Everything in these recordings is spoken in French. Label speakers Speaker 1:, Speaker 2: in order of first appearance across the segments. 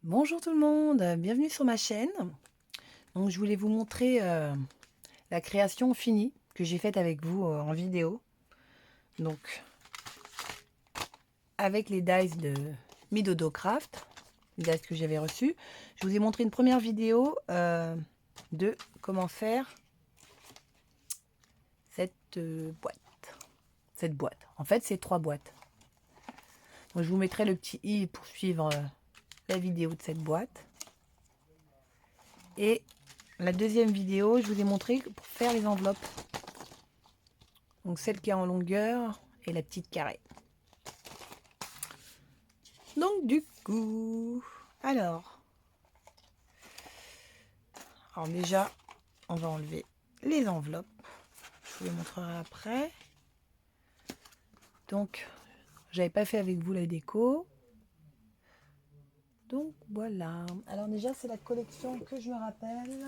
Speaker 1: Bonjour tout le monde, bienvenue sur ma chaîne. Donc je voulais vous montrer la création finie que j'ai faite avec vous en vidéo. Donc avec les dies de Midodo Craft, les dies que j'avais reçus. Je vous ai montré une première vidéo de comment faire cette boîte. Cette boîte. En fait, c'est 3 boîtes. Donc, je vous mettrai le petit i pour suivre la vidéo de cette boîte. Et la deuxième vidéo, je vous ai montré pour faire les enveloppes. Donc celle qui est en longueur et la petite carrée. Donc du coup, alors déjà, on va enlever les enveloppes. Je vous les montrerai après. Donc, j'avais pas fait avec vous la déco. Donc voilà. Alors déjà, c'est la collection que je me rappelle.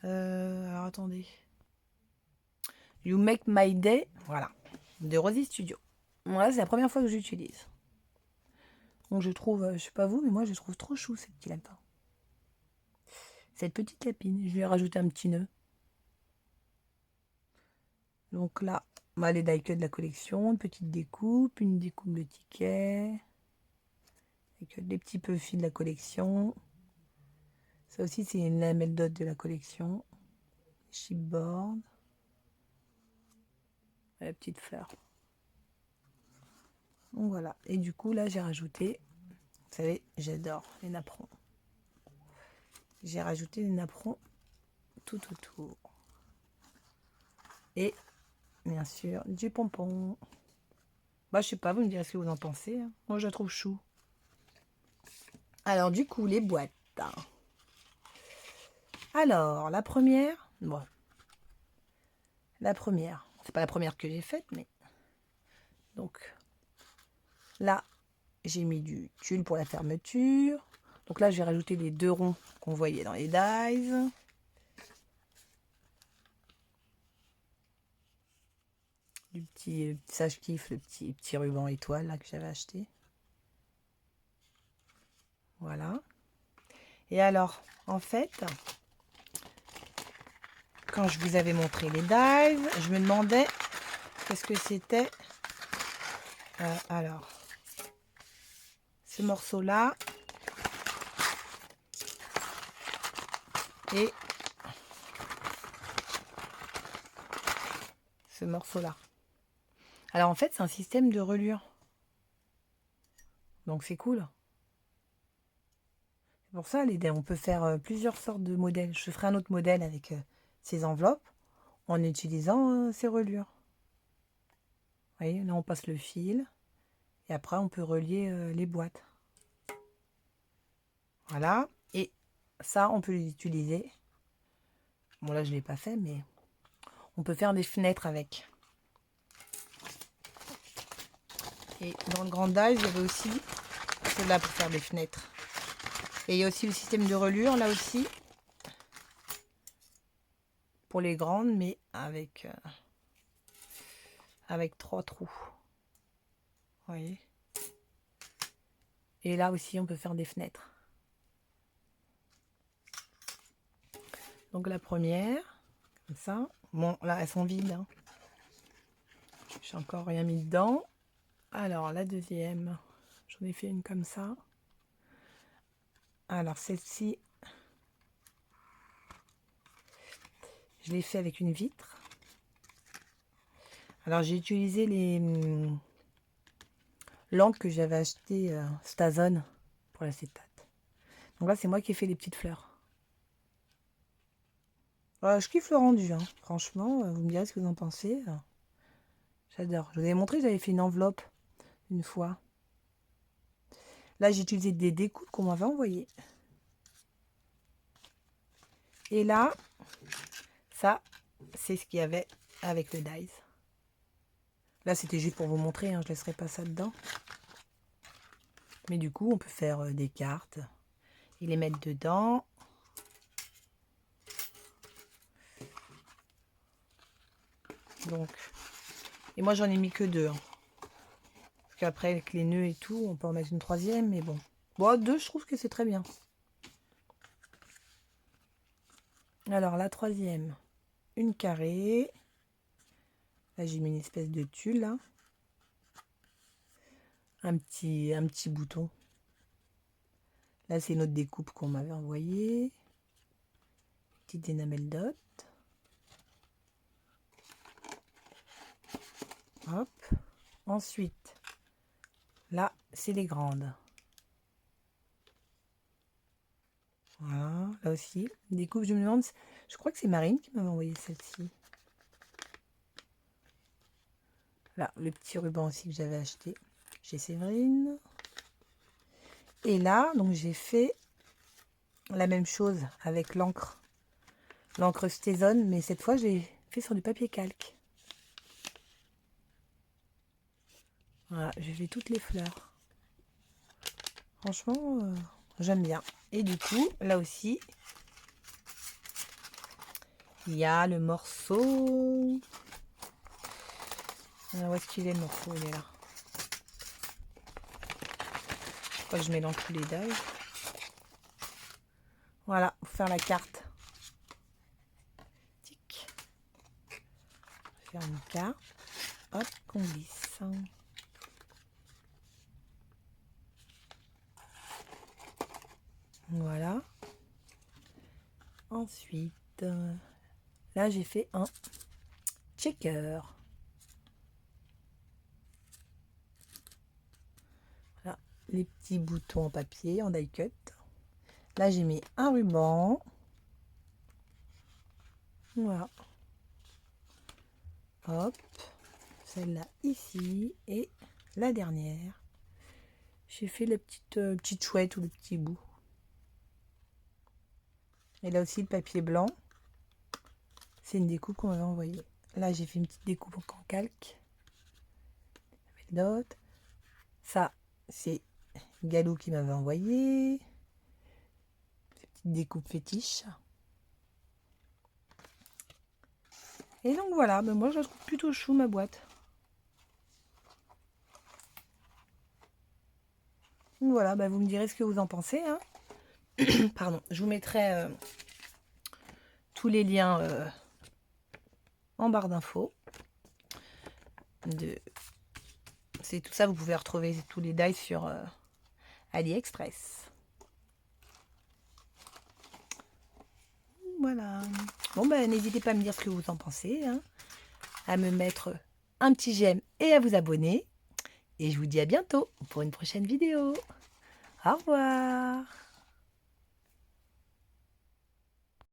Speaker 1: Alors attendez. You Make My Day, voilà, de Rosy Studio. Voilà, c'est la première fois que j'utilise. Donc je trouve, je sais pas vous, mais moi je trouve trop chou cette petite lapin. Cette petite lapine, je lui ai rajouté un petit nœud. Donc là, les die-cuts de la collection, une petite découpe, une découpe de tickets, avec des petits peu fils de la collection. Ça aussi, c'est une lamelle dot de la collection. Chipboard. La petite fleur. Donc voilà. Et du coup, là, j'ai rajouté, vous savez, j'adore les napperons. J'ai rajouté les napperons tout autour. Et bien sûr, du pompon. Je sais pas, vous me direz ce que vous en pensez. Hein. Moi, je la trouve chou. Alors, du coup, les boîtes. Alors, la première, la première, c'est pas la première que j'ai faite, mais donc là, j'ai mis du tulle pour la fermeture. Donc là, j'ai rajouté les 2 ronds qu'on voyait dans les dies. Du petit, ça je kiffe, le petit ruban étoile là que j'avais acheté. Voilà. Et alors, en fait, quand je vous avais montré les dies, je me demandais qu'est-ce que c'était. Alors, ce morceau-là et ce morceau-là. Alors en fait, c'est un système de reliure. Donc c'est cool. C'est pour ça, on peut faire plusieurs sortes de modèles. Je ferai un autre modèle avec ces enveloppes en utilisant ces reliures. Vous voyez, là on passe le fil et après on peut relier les boîtes. Voilà. Et ça, on peut les utiliser. Bon là, je ne l'ai pas fait, mais on peut faire des fenêtres avec. Et dans le grand die, il y avait aussi celle-là pour faire des fenêtres. Et il y a aussi le système de reliure, là aussi, pour les grandes, mais avec 3 trous. Vous voyez. Et là aussi, on peut faire des fenêtres. Donc la première, comme ça. Bon, là, elles sont vides. Hein. J'ai encore rien mis dedans. Alors, la deuxième, j'en ai fait une comme ça. Alors, celle-ci, je l'ai fait avec une vitre. Alors, j'ai utilisé les l'encre que j'avais acheté Stazone pour l'acétate. Donc là, c'est moi qui ai fait les petites fleurs. Je kiffe le rendu, hein. Franchement, vous me direz ce que vous en pensez. J'adore. Je vous avais montré, j'avais fait une enveloppe une fois. Là, j'ai utilisé des découpes qu'on m'avait envoyées. Et là, ça, c'est ce qu'il y avait avec le dies. Là, c'était juste pour vous montrer, hein, je ne laisserai pas ça dedans. Mais du coup, on peut faire des cartes et les mettre dedans. Donc, et moi, j'en ai mis que 2. Hein. Parce qu'après, avec les nœuds et tout, on peut en mettre une troisième, mais bon. Bon, 2, je trouve que c'est très bien. Alors, la troisième, une carrée. Là, j'ai mis une espèce de tulle, là. Un petit bouton. Là, c'est notre découpe qu'on m'avait envoyée. Petite enamel dot. Hop. Ensuite, là, c'est les grandes. Voilà, là aussi. Découpe, je me demande, je crois que c'est Marine qui m'avait envoyé celle-ci. Là, le petit ruban aussi que j'avais acheté chez Séverine. Et là, donc j'ai fait la même chose avec l'encre. L'encre Stézone, mais cette fois, j'ai fait sur du papier calque. Voilà, j'ai fait toutes les fleurs. Franchement, j'aime bien. Et du coup, là aussi, il y a le morceau. Où est-ce qu'il est le morceau? Il est là. Je crois que je mets dans tous les dailles. Voilà, pour faire la carte. Tic. Faire une carte. Hop, qu'on glisse. Voilà. Ensuite, là j'ai fait un checker. Voilà, les petits boutons en papier, en die cut. Là j'ai mis un ruban. Voilà. Hop. Celle-là ici. Et la dernière. J'ai fait la petite chouette ou le petit bout. Et là aussi le papier blanc. C'est une découpe qu'on m'avait envoyée. Là j'ai fait une petite découpe en calque. D'autres. Ça, c'est Galou qui m'avait envoyé. Petite découpe fétiche. Et donc voilà, ben moi je la trouve plutôt chou ma boîte. Donc voilà, ben vous me direz ce que vous en pensez. Hein. Pardon, je vous mettrai tous les liens en barre d'infos. C'est tout ça, vous pouvez retrouver tous les dies sur AliExpress. Voilà. Bon ben n'hésitez pas à me dire ce que vous en pensez, hein, à me mettre un petit j'aime et à vous abonner. Et je vous dis à bientôt pour une prochaine vidéo. Au revoir.